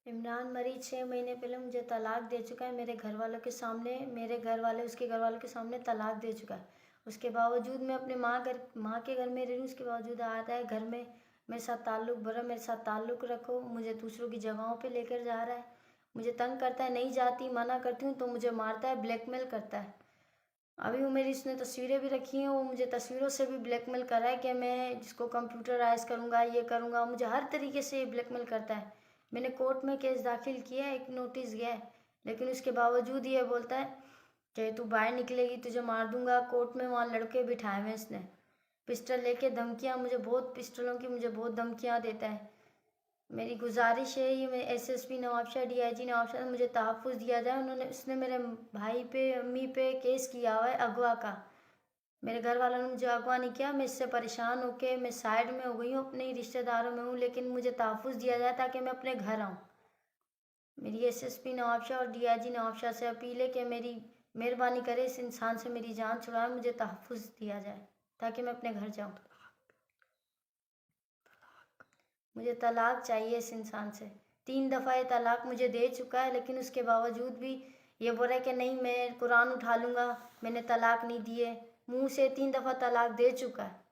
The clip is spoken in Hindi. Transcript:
इमरान मरीज 6 महीने पहले मुझे तलाक दे चुका है। मेरे घर वालों के सामने, मेरे घर वाले उसके घर वालों के सामने तलाक दे चुका है। उसके बावजूद मैं अपने माँ के घर में रही हूँ। उसके बावजूद आता है घर में मेरे साथ ताल्लुक़ भरा, मेरे साथ ताल्लुक़ रखो, मुझे दूसरों की जगहों पे लेकर जा रहा है, मुझे तंग करता है। नहीं जाती, मना करती हूँ तो मुझे मारता है, ब्लैकमेल करता है। अभी वो मेरी उसने तस्वीरें भी रखी हैं, वो मुझे तस्वीरों से भी ब्लैकमेल कर रहा है कि मैं जिसको कंप्यूटराइज करूँगा, ये करूँगा। मुझे हर तरीके से ये ब्लैकमेल करता है। मैंने कोर्ट में केस दाखिल किया है, एक नोटिस गया है, लेकिन उसके बावजूद ये बोलता है कि तू बाहर निकलेगी तुझे मार दूंगा। कोर्ट में वहाँ लड़के बिठाए हुए इसने, पिस्टल लेके धमकियाँ, मुझे बहुत पिस्टलों की मुझे बहुत धमकियाँ देता है। मेरी गुजारिश है ये, मैं एसएसपी नवाबशाह, डीआईजी नवाबशाह, मुझे तहफ़्फ़ुज़ दिया जाए। उसने मेरे भाई पे, अम्मी पे केस किया हुआ है अगवा का। मेरे घर वालों ने मुझे अगवा नहीं किया। मैं इससे परेशान होकर मैं साइड में हो गई हूँ, अपने रिश्तेदारों में हूँ, लेकिन मुझे तहफ़्फ़ुज़ दिया जाए ताकि मैं अपने घर आऊँ। मेरी एसएसपी नवाबशाह और डीआईजी नवाबशाह से अपील है कि मेरी मेहरबानी करे, इस इंसान से मेरी जान छुड़ाए, मुझे तहफ़्फ़ुज़ दिया जाए ताकि मैं अपने घर जाऊँ। मुझे तलाक चाहिए इस इंसान से। 3 दफ़ा ये तलाक मुझे दे चुका है, लेकिन उसके बावजूद भी ये बोल रहा है कि नहीं मैं कुरान उठा लूँगा, मैंने तलाक नहीं दी है। मुँह से 3 दफ़ा तलाक दे चुका है।